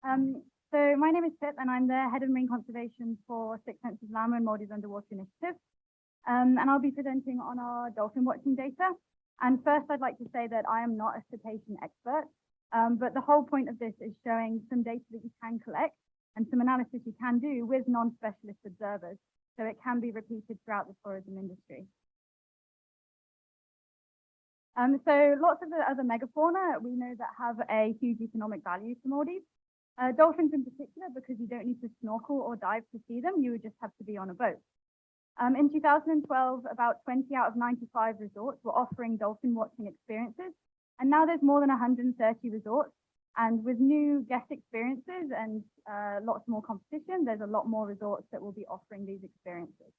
So my name is Pip, and I'm the head of marine conservation for Sixth Senses Laamu and Maldives Underwater Initiative. And I'll be presenting on our dolphin watching data. And first, I'd like to say that I am not a cetacean expert, but the whole point of this is showing some data that you can collect and some analysis you can do with non-specialist observers, so it can be repeated throughout the tourism industry. So lots of the other megafauna we know that have a huge economic value to Maldives. Dolphins in particular, because you don't need to snorkel or dive to see them, you would just have to be on a boat. In 2012, about 20 out of 95 resorts were offering dolphin watching experiences, and now there's more than 130 resorts. And with new guest experiences and lots more competition, there's a lot more resorts that will be offering these experiences.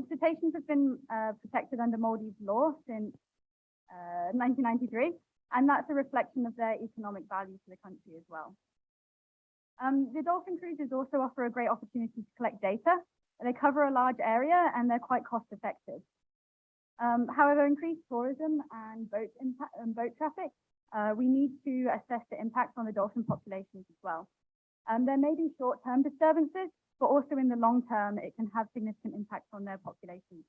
Cetaceans have been protected under Maldives law since 1993, and that's a reflection of their economic value to the country as well. The dolphin cruises also offer a great opportunity to collect data. They cover a large area and they're quite cost effective. However, increased tourism and boat traffic, we need to assess the impact on the dolphin populations as well. There may be short-term disturbances, but also in the long term, it can have significant impacts on their populations.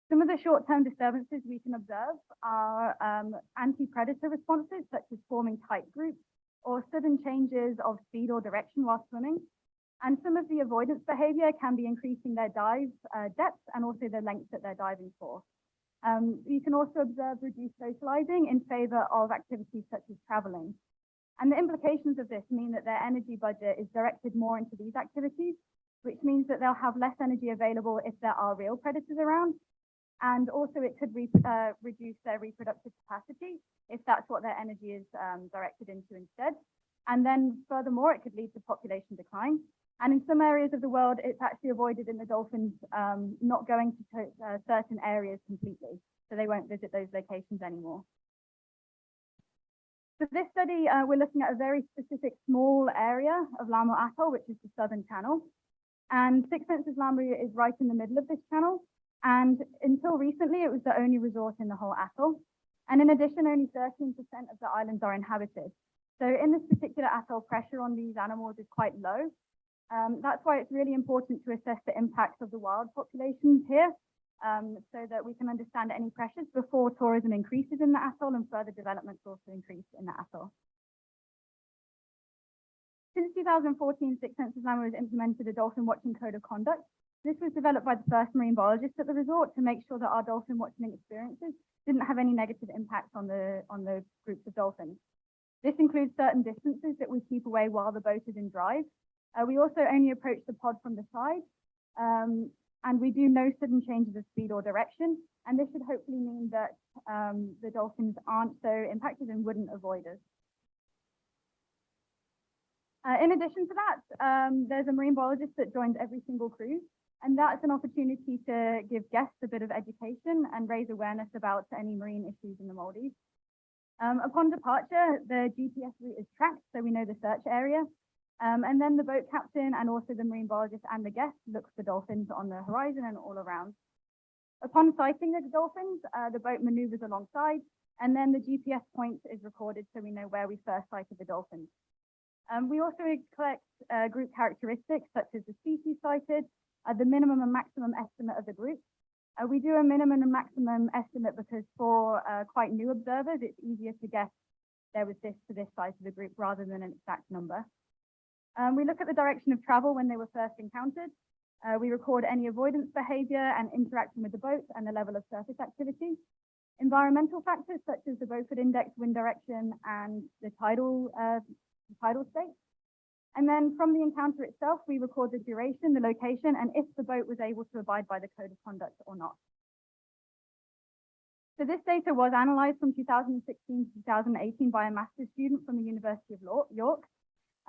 Some of the short-term disturbances we can observe are anti-predator responses, such as forming tight groups or sudden changes of speed or direction while swimming. And some of the avoidance behavior can be increasing their dive depth and also the length that they're diving for. You can also observe reduced socializing in favor of activities such as traveling. And the implications of this mean that their energy budget is directed more into these activities, which means that they'll have less energy available if there are real predators around. And also it could reduce their reproductive capacity if that's what their energy is directed into instead. And then furthermore, it could lead to population decline. And in some areas of the world, it's actually avoided in the dolphins not going to certain areas completely. So they won't visit those locations anymore. For this study, we're looking at a very specific small area of Laamu Atoll, which is the southern channel. And Sixth Senses Laamu is right in the middle of this channel. And until recently, it was the only resort in the whole atoll. And in addition, only 13% of the islands are inhabited. So in this particular atoll, pressure on these animals is quite low. That's why it's really important to assess the impacts of the wild populations here, so that we can understand any pressures before tourism increases in the atoll and further developments also increase in the atoll. Since 2014, Sixth Senses Laamu has implemented a dolphin watching code of conduct. This was developed by the first marine biologist at the resort to make sure that our dolphin watching experiences didn't have any negative impacts on the groups of dolphins. This includes certain distances that we keep away while the boat is in drive. We also only approach the pod from the side, and we do no sudden changes of speed or direction. And this should hopefully mean that the dolphins aren't so impacted and wouldn't avoid us. In addition to that, there's a marine biologist that joins every single cruise. And that's an opportunity to give guests a bit of education and raise awareness about any marine issues in the Maldives. Upon departure, the GPS route is tracked, so we know the search area. And then the boat captain and also the marine biologist and the guests look for dolphins on the horizon and all around. Upon sighting the dolphins, the boat maneuvers alongside, and then the GPS point is recorded so we know where we first sighted the dolphins. We also collect group characteristics such as the species sighted, the minimum and maximum estimate of the group. We do a minimum and maximum estimate because for quite new observers, it's easier to guess there was this to this size of the group rather than an exact number. We look at the direction of travel when they were first encountered. We record any avoidance behavior and interaction with the boat and the level of surface activity. Environmental factors such as the Beaufort Index, wind direction, and the tidal state. And then from the encounter itself, we record the duration, the location, and if the boat was able to abide by the code of conduct or not. So this data was analyzed from 2016 to 2018 by a master's student from the University of York.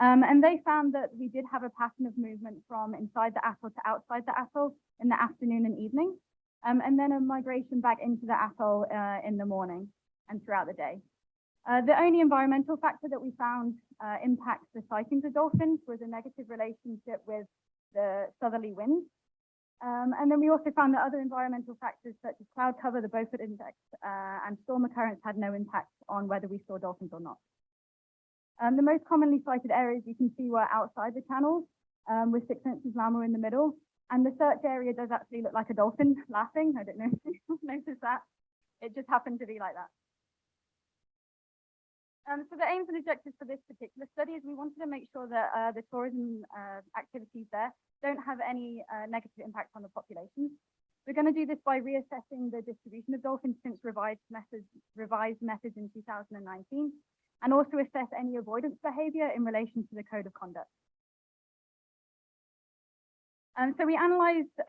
And they found that we did have a pattern of movement from inside the atoll to outside the atoll in the afternoon and evening, and then a migration back into the atoll in the morning and throughout the day. The only environmental factor that we found impacts the sightings of dolphins was a negative relationship with the southerly winds. And then we also found that other environmental factors such as cloud cover, the Beaufort Index, and storm occurrence had no impact on whether we saw dolphins or not. The most commonly sighted areas you can see were outside the channels, with 6 inches Laamu in the middle. And the search area does actually look like a dolphin laughing. I don't know if you noticed that. It just happened to be like that. So the aims and objectives for this particular study is we wanted to make sure that the tourism activities there don't have any negative impact on the populations. We're going to do this by reassessing the distribution of dolphins since revised methods in 2019, and also assess any avoidance behavior in relation to the code of conduct. So we analysed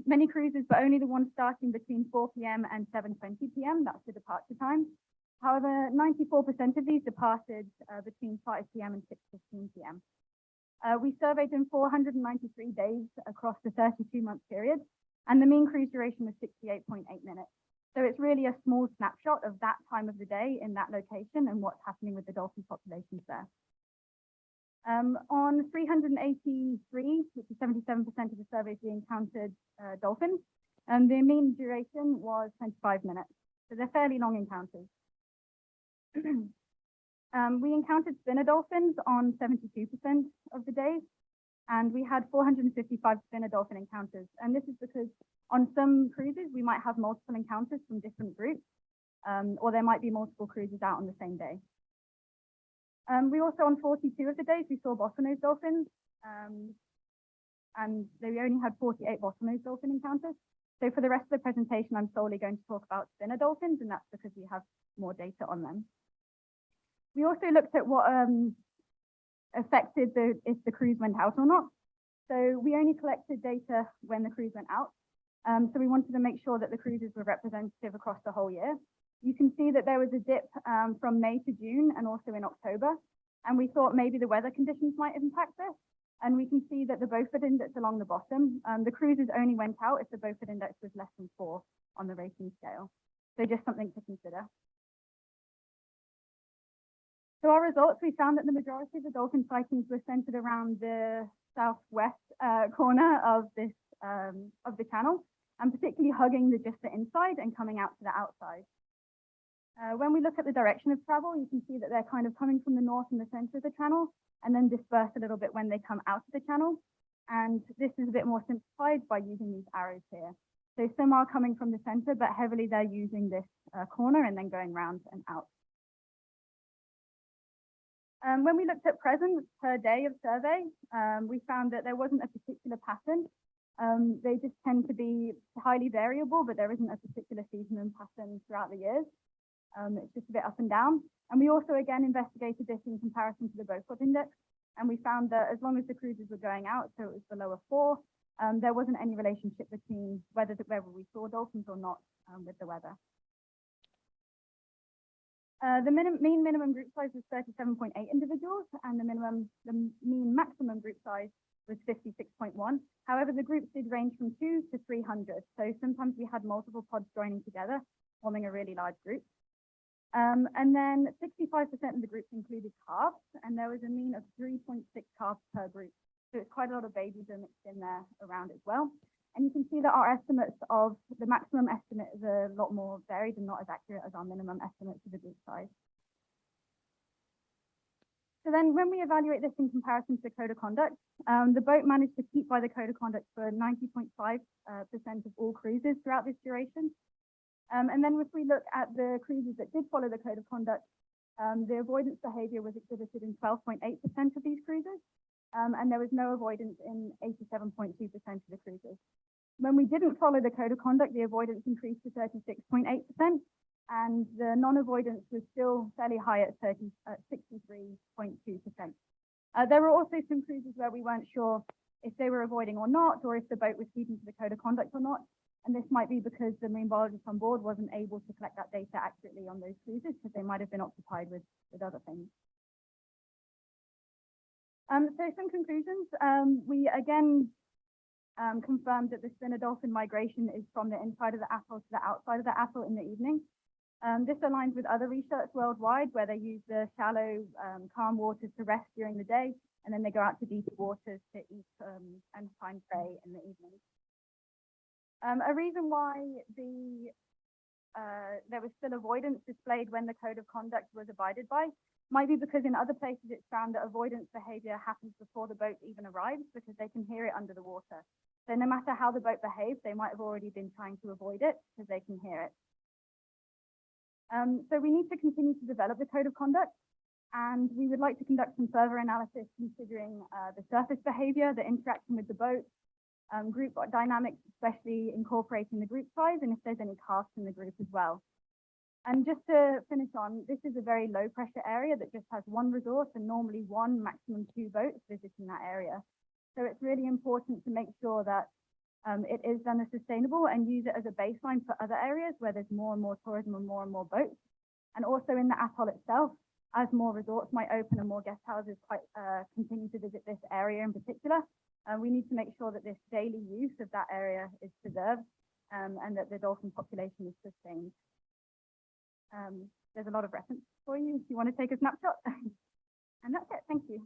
many cruises, but only the ones starting between 4 p.m. and 7:20 p.m. That's the departure time. However, 94% of these departed between 5 p.m. and 6:15 p.m. We surveyed in 493 days across the 32-month period, and the mean cruise duration was 68.8 minutes. So it's really a small snapshot of that time of the day in that location and what's happening with the dolphin populations there. On 383, which is 77% of the surveys, we encountered dolphins, and the mean duration was 25 minutes. So they're fairly long encounters. We encountered spinner dolphins on 72% of the days, and we had 455 spinner dolphin encounters. And this is because on some cruises, we might have multiple encounters from different groups, or there might be multiple cruises out on the same day. We also, on 42 of the days, we saw bottlenose dolphins, and we only had 48 bottlenose dolphin encounters. So for the rest of the presentation, I'm solely going to talk about spinner dolphins, and that's because we have more data on them. We also looked at what affected if the cruise went out or not. So we only collected data when the cruise went out. So we wanted to make sure that the cruises were representative across the whole year. You can see that there was a dip from May to June and also in October. And we thought maybe the weather conditions might impact this. And we can see that the Beaufort index along the bottom, the cruises only went out if the Beaufort index was less than 4 on the rating scale. So just something to consider. So our results, we found that the majority of the dolphin sightings were centered around the southwest corner of this of the channel, and particularly hugging just the inside and coming out to the outside. When we look at the direction of travel, you can see that they're kind of coming from the north and the center of the channel, and then disperse a little bit when they come out of the channel. And this is a bit more simplified by using these arrows here. So some are coming from the center, but heavily they're using this corner and then going round and out. When we looked at presence per day of survey, we found that there wasn't a particular pattern. They just tend to be highly variable, but there isn't a particular seasonal pattern throughout the years. It's just a bit up and down. And we also, again, investigated this in comparison to the Beaufort index. And we found that as long as the cruises were going out, so it was below a 4, there wasn't any relationship between whether we saw dolphins or not with the weather. The mean minimum group size was 37.8 individuals, and the mean maximum group size was 56.1. However, the groups did range from 2 to 300. So sometimes we had multiple pods joining together, forming a really large group. And then 65% of the groups included calves, and there was a mean of 3.6 calves per group. So it's quite a lot of babies are mixed in there around as well. And you can see that our estimates of the maximum estimate is a lot more varied and not as accurate as our minimum estimates of the group size. So then when we evaluate this in comparison to the code of conduct, the boat managed to keep by the code of conduct for 90.5% of all cruises throughout this duration. And then if we look at the cruises that did follow the code of conduct, the avoidance behavior was exhibited in 12.8% of these cruises, and there was no avoidance in 87.2% of the cruises. When we didn't follow the code of conduct, the avoidance increased to 36.8%, and the non-avoidance was still fairly high at 63.2%. There were also some cruises where we weren't sure if they were avoiding or not, or if the boat was keeping to the code of conduct or not. And this might be because the marine biologist on board wasn't able to collect that data accurately on those cruises because they might have been occupied with other things. So some conclusions. We again confirmed that the spinner dolphin migration is from the inside of the atoll to the outside of the atoll in the evening. This aligns with other research worldwide where they use the shallow, calm waters to rest during the day, and then they go out to deeper waters to eat and find prey in the evening. A reason why there was still avoidance displayed when the code of conduct was abided by Might be because in other places it's found that avoidance behavior happens before the boat even arrives because they can hear it under the water. So no matter how the boat behaves, they might have already been trying to avoid it because they can hear it. So we need to continue to develop the code of conduct, and we would like to conduct some further analysis considering the surface behavior, the interaction with the boat, group dynamics, especially incorporating the group size, and if there's any casts in the group as well. And just to finish on, this is a very low pressure area that just has one resource and normally one, maximum 2 boats visiting that area. So it's really important to make sure that it is done as sustainable and use it as a baseline for other areas where there's more and more tourism and more boats. And also in the atoll itself, as more resorts might open and more guest houses continue to visit this area in particular, we need to make sure that this daily use of that area is preserved and that the dolphin population is sustained. There's a lot of reference for you if you want to take a snapshot. And that's it. Thank you.